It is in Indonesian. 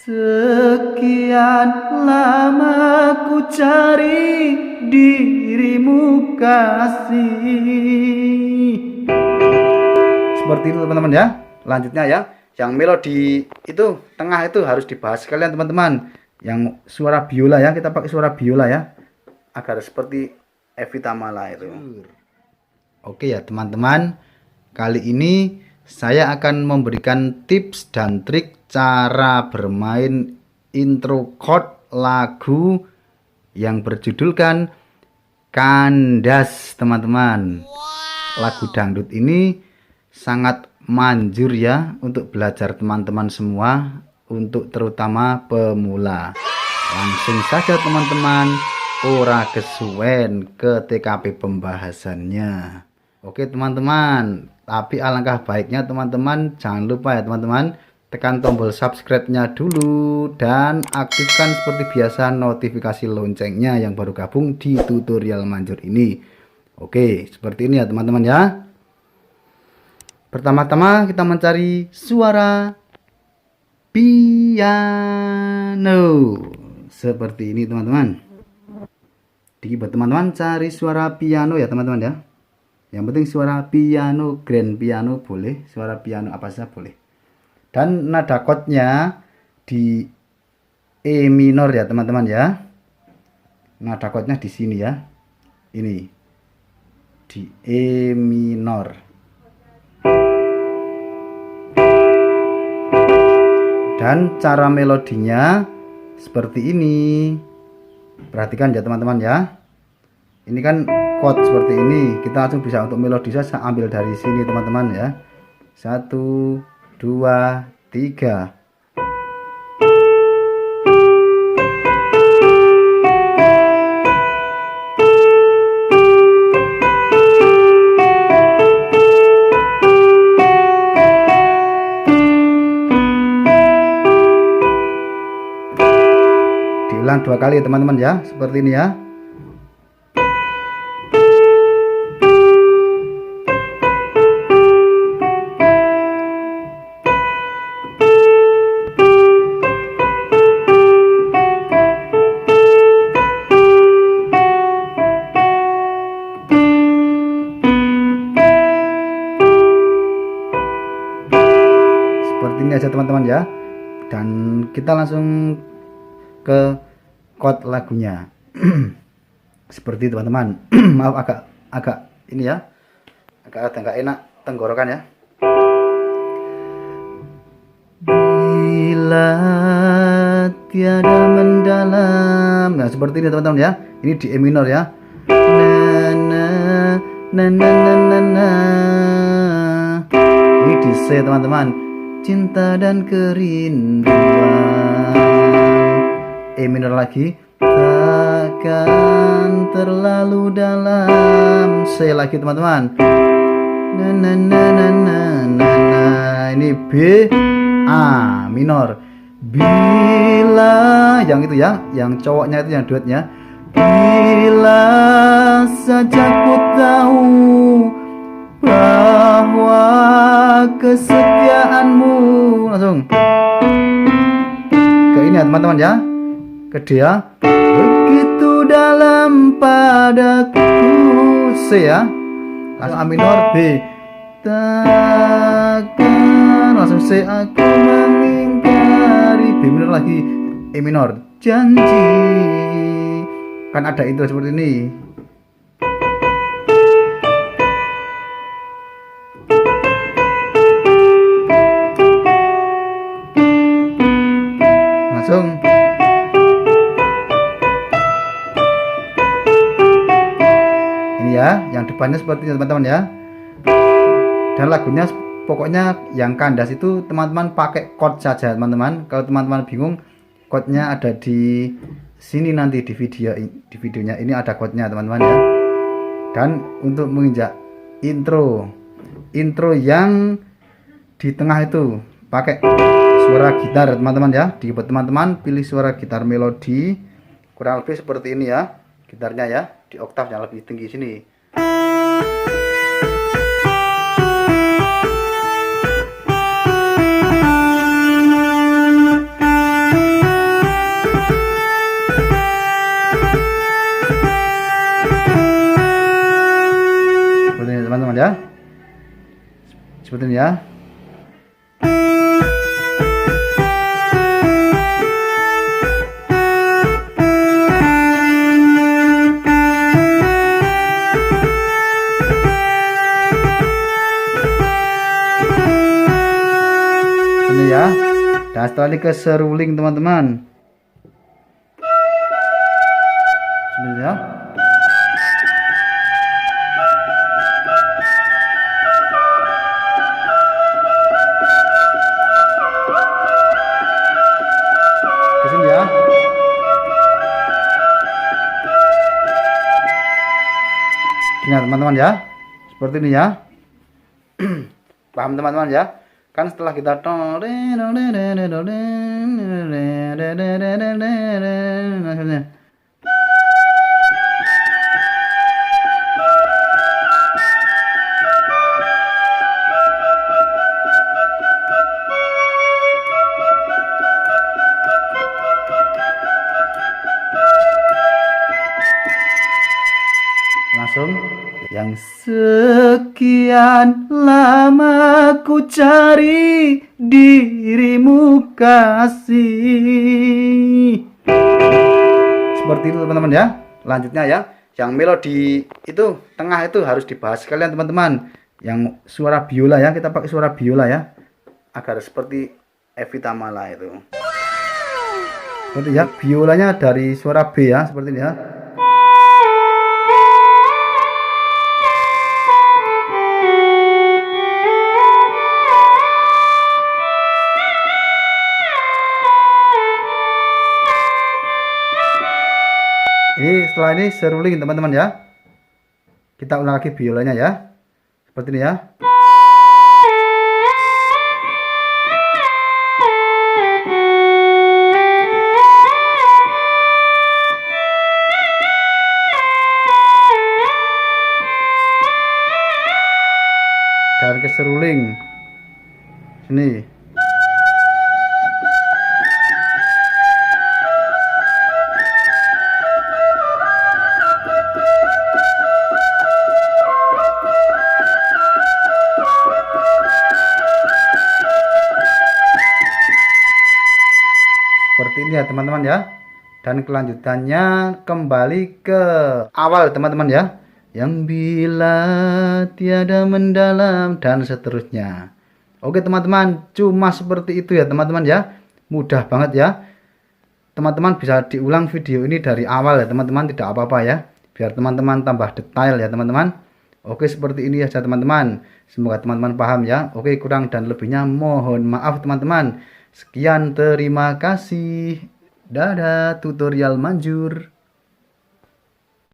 Sekian lama ku cari dirimu kasih. Seperti itu teman-teman ya. Lanjutnya ya, yang melodi itu tengah itu harus dibahas sekalian teman-teman. Yang suara biola ya, kita pakai suara biola ya, agar seperti Evie Tamala itu. Oke ya teman-teman, kali ini saya akan memberikan tips dan trik cara bermain intro chord lagu yang berjudulkan Kandas teman-teman. Lagu dangdut ini sangat manjur ya untuk belajar teman-teman semua, untuk terutama pemula. Langsung saja teman-teman, ora kesuwen ke TKP pembahasannya. Oke teman-teman, tapi alangkah baiknya teman-teman jangan lupa ya teman-teman, tekan tombol subscribe-nya dulu dan aktifkan seperti biasa notifikasi loncengnya yang baru gabung di tutorial manjur ini. Oke, seperti ini ya teman-teman ya. Pertama-tama kita mencari suara piano. Seperti ini teman-teman. Buat teman-teman cari suara piano ya teman-teman ya. Yang penting suara piano, grand piano boleh, suara piano apa saja boleh. Dan nada chordnya di E minor ya teman-teman ya. Nada chordnya di sini ya. Ini di E minor. Dan cara melodinya seperti ini. Perhatikan ya teman-teman ya. Ini kan chord seperti ini. Kita langsung bisa untuk melodi saya ambil dari sini teman-teman ya. 1, 2, 3. Diulang 2 kali teman-teman ya, seperti ini ya. Seperti ini aja teman-teman ya. Dan kita langsung ke chord lagunya. Seperti teman-teman. Maaf agak ini ya, agak nggak enak tenggorokan ya. Bila tiada mendalam. Nah seperti ini teman-teman ya. Ini di E minor ya. Na na na na na na na. Ini di C teman-teman. Cinta dan kerinduan. E minor lagi, takkan terlalu dalam. C lagi teman-teman. Na na na na na na na. Ini B A minor. Bila yang itu ya, yang cowoknya itu yang duetnya. Bila saja ku tahu bahwa kesetiaanmu, langsung ke ini ya teman-teman ya. Ke dia begitu dalam padaku. C ya, langsung A minor. B takkan, langsung C aku mengingkari. B minor lagi, E minor. Janji, kan ada intro seperti ini. Langsung ya, yang depannya seperti ini teman-teman ya. Dan lagunya pokoknya yang kandas itu teman-teman pakai chord saja teman-teman. Kalau teman-teman bingung, chordnya ada di sini nanti di videonya ini ada chordnya teman-teman ya. Dan untuk menginjak intro yang di tengah itu pakai suara gitar teman-teman ya. Buat teman-teman pilih suara gitar melodi kurang lebih seperti ini ya, gitarnya ya, di oktav yang lebih tinggi sini. seperti ini ya. Ini ya. Dan setelah ini ke seruling teman-teman. Ini ya. Kesini ya. Ini teman-teman ya. Seperti ini ya. Paham teman-teman ya? Kan setelah kita langsung yang sekian lama ku cari dirimu kasih. Seperti itu teman-teman ya. Lanjutnya ya, yang melodi itu tengah itu harus dibahas sekalian teman-teman. Yang suara biola ya, kita pakai suara biola ya, agar seperti Evita Mala itu. Seperti ya, biolanya dari suara B ya, seperti ini ya. Ini setelah ini seruling teman-teman ya. Kita ulang lagi biolanya ya. Seperti ini ya. Dan ke seruling. Sini. Seperti ini ya teman-teman ya. Dan kelanjutannya kembali ke awal teman-teman ya. Yang bila tiada mendalam dan seterusnya. Oke teman-teman, cuma seperti itu ya teman-teman ya. Mudah banget ya. Teman-teman bisa diulang video ini dari awal ya teman-teman, tidak apa-apa ya. Biar teman-teman tambah detail ya teman-teman. Oke, seperti ini saja teman-teman. Semoga teman-teman paham ya. Oke, kurang dan lebihnya mohon maaf teman-teman. Sekian, terima kasih. Dadah, tutorial manjur.